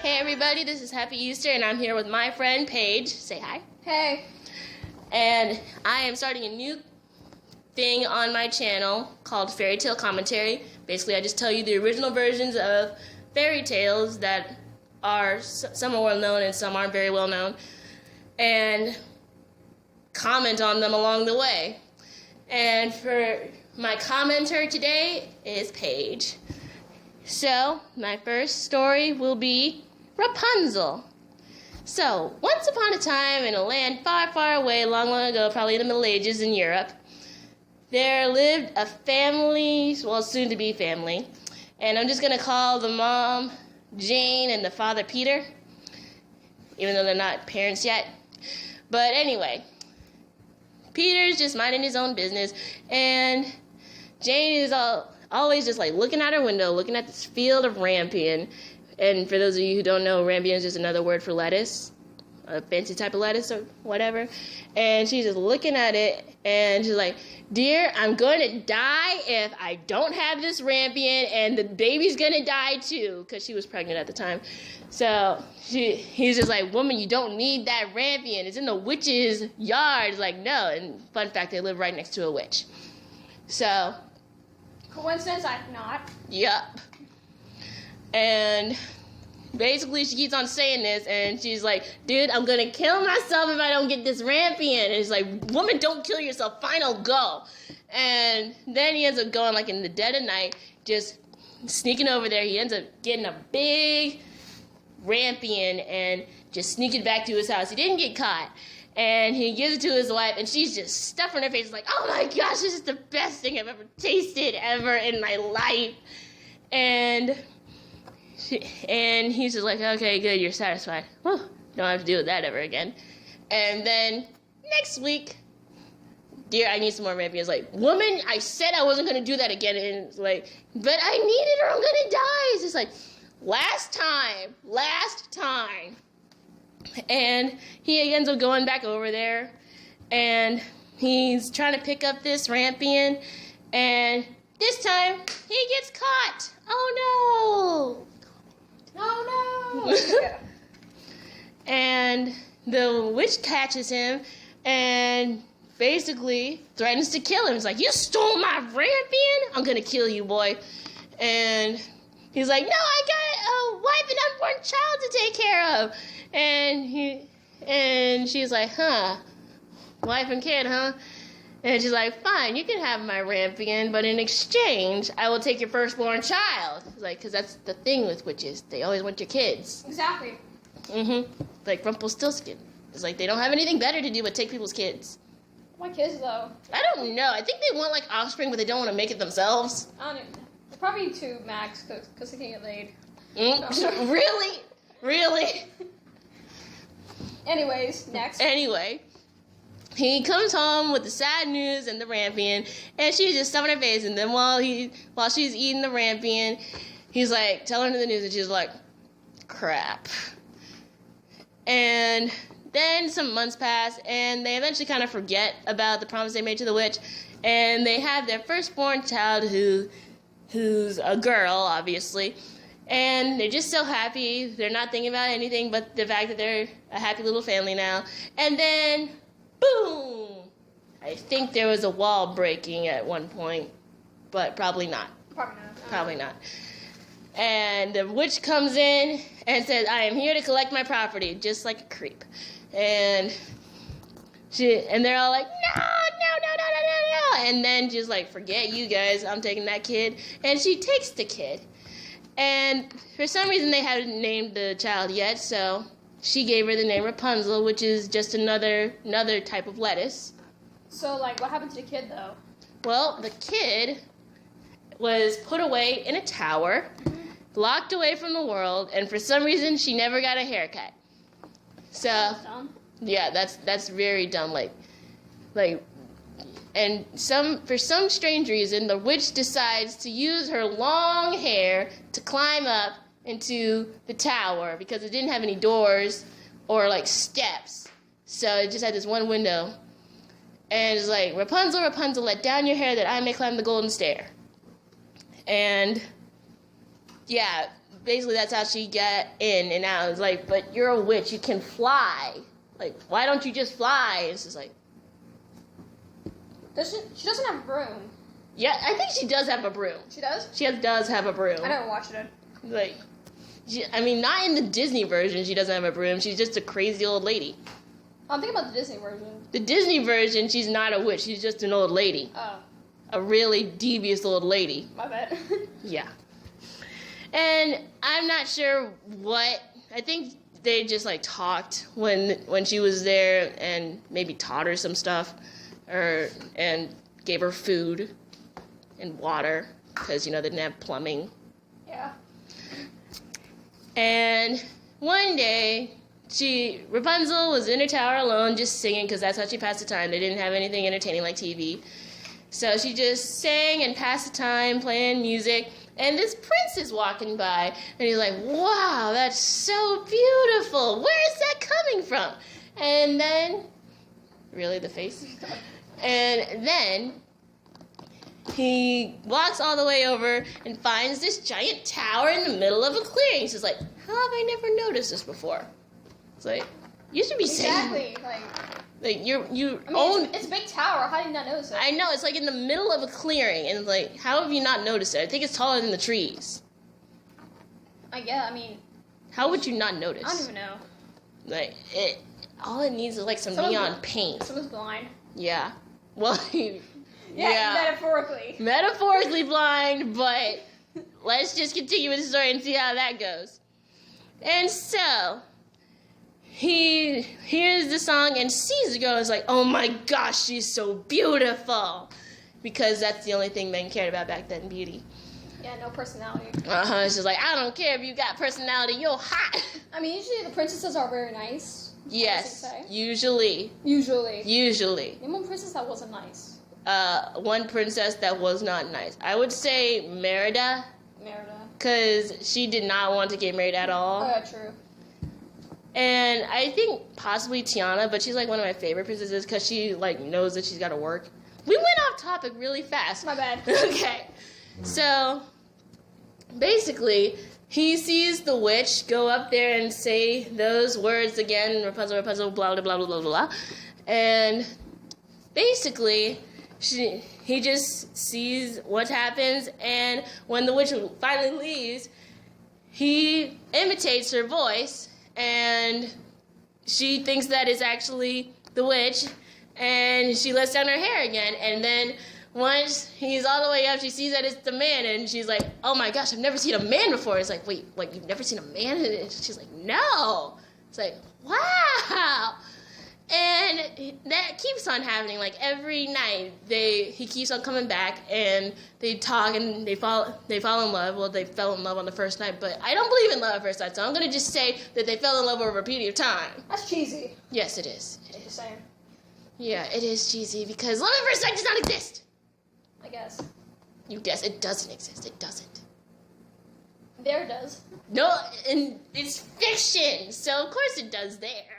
Hey everybody, this is Happy Easter and I'm here with my friend Paige. Say hi. Hey. And I am starting a new thing on my channel called Fairytale Commentary. Basically, I just tell you the original versions of fairy tales that are, some are well known and some aren't very well known, and comment on them along the way. And for my commenter today is Paige. So, my first story will be Rapunzel. So, once upon a time in a land far, far away, long, long ago, probably in the Middle Ages in Europe, there lived a family, well, soon to be family, and I'm just going to call the mom Jane and the father Peter, even though they're not parents yet. But anyway, Peter's just minding his own business, and Jane is always just like looking out her window, looking at this field of rampion. And for those of you who don't know, rampion is just another word for lettuce, a fancy type of lettuce or whatever. And she's just looking at it, and she's like, "Dear, I'm going to die if I don't have this rampion, and the baby's going to die too," because she was pregnant at the time. So he's just like, "Woman, you don't need that rampion. It's in the witch's yard." It's like, no. And fun fact, they live right next to a witch. So Coincidence? I'm not. yup. And basically she keeps on saying this, and she's like, "Dude, I'm gonna kill myself if I don't get this rampion." And he's like, "Woman, don't kill yourself. Fine, I'll go." And then he ends up going, like in the dead of night, just sneaking over there. He ends up getting a big rampion and just sneaking back to his house. He didn't get caught. And he gives it to his wife, and she's just stuffing her face like, "Oh my gosh, this is the best thing I've ever tasted ever in my life." And he's just like, "Okay, good, you're satisfied. Whew, don't have to deal with that ever again." And then next week, "Dear, I need some more rampions." Like, "Woman, I said I wasn't going to do that again." And it's like, "But I need it or I'm going to die." It's just like, last time. And he ends up going back over there, and he's trying to pick up this rampion, and this time he gets caught. Oh no! Oh no! And the witch catches him and basically threatens to kill him. He's like, "You stole my rampion? I'm gonna kill you, boy." And he's like, "No, I got a wife and unborn child to take care of." And she's like, "Huh, wife and kid, huh?" And she's like, "Fine, you can have my rampion, but in exchange, I will take your firstborn child." It's like, because that's the thing with witches. They always want your kids. Exactly. Like Rumpelstiltskin. It's like they don't have anything better to do but take people's kids. My kids, though. I don't know. I think they want like offspring, but they don't want to make it themselves. I don't know. Probably 2 max, because they can't get laid. Really? Really? Anyways, next. Anyway, he comes home with the sad news and the rampion, and she's just stuffing her face. And then while she's eating the rampion, he's like telling her the news, and she's like, "Crap." And then some months pass, and they eventually kind of forget about the promise they made to the witch, and they have their firstborn child who's a girl, obviously. And they're just so happy. They're not thinking about anything but the fact that they're a happy little family now. And then, boom! I think there was a wall breaking at one point, but probably not. Probably not. And the witch comes in and says, "I am here to collect my property," just like a creep. And they're all like, "No. And then she's like, "Forget you guys, I'm taking that kid." And she takes the kid. And for some reason they hadn't named the child yet, so she gave her the name Rapunzel, which is just another type of lettuce. So, like, what happened to the kid, though? Well, the kid was put away in a tower, locked away from the world, and for some reason she never got a haircut. So, That's dumb. yeah, that's very dumb. And for some strange reason, the witch decides to use her long hair to climb up into the tower because it didn't have any doors or like steps. So it just had this one window. And it's like, "Rapunzel, Rapunzel, let down your hair that I may climb the golden stair." And yeah, basically that's how she got in and out. It's like, but you're a witch, you can fly. Like, why don't you just fly? And it's just like, She doesn't have a broom. yeah, I think she does have a broom. She does? She does have a broom. I never watched it. Like, I mean, not in the Disney version, she doesn't have a broom. She's just a crazy old lady. I'm thinking about the Disney version. The Disney version, she's not a witch. She's just an old lady. Oh, A really devious old lady. my bad. Yeah. And I'm not sure what. I think they just like talked when she was there and maybe taught her some stuff, and gave her food and water because they didn't have plumbing. Yeah. And one day, Rapunzel was in her tower alone, just singing because that's how she passed the time. They didn't have anything entertaining like TV. So she just sang and passed the time, playing music. And this prince is walking by, and he's like, wow, that's so beautiful. Where is that coming from? And then, really, the face? And then he walks all the way over and finds this giant tower in the middle of a clearing. She's like, how have I never noticed this before? It's like, you should be saying, Exactly. like you I mean, own. it's a big tower. How did you not notice it? I know, it's like in the middle of a clearing, and it's like, how have you not noticed it? I think it's taller than the trees. I mean, How would you not notice? I don't even know. Like all it needs is like some Someone's neon bl- paint. Someone's blind. Yeah. Well, Yeah, yeah. metaphorically. Metaphorically blind, but let's just continue with the story and see how that goes. And so he hears the song and sees the girl and is like, oh my gosh, she's so beautiful. Because that's the only thing men cared about back then, beauty. Yeah, no personality. It's just like, I don't care if you got personality, you're hot. I mean, usually the princesses are very nice. Yes, Say. Usually. Name one princess that wasn't nice. One princess that was not nice. I would say Merida, because she did not want to get married at all. Oh, yeah, true. And I think possibly Tiana, but she's like one of my favorite princesses because she like knows that she's got to work. We went off topic really fast. My bad. Okay, so basically he sees the witch go up there and say those words again, Rapunzel, Rapunzel, blah blah blah blah blah blah, and basically he just sees what happens, and when the witch finally leaves, he imitates her voice. And she thinks that it's actually the witch, and she lets down her hair again. And then once he's all the way up, she sees that it's the man, and she's like, oh my gosh, I've never seen a man before. It's like, wait, you've never seen a man? And she's like, no. It's like, wow. And that keeps on happening. Like every night, he keeps on coming back, and they talk, and they fall in love. Well, they fell in love on the first night, but I don't believe in love at first sight, so I'm gonna just say that they fell in love over a period of time. That's cheesy. Yes, it is. It Just is. saying. Yeah, it is cheesy because love at first sight does not exist. I guess. You guess it doesn't exist. It doesn't. There it does. No, and it's fiction, so of course it does there.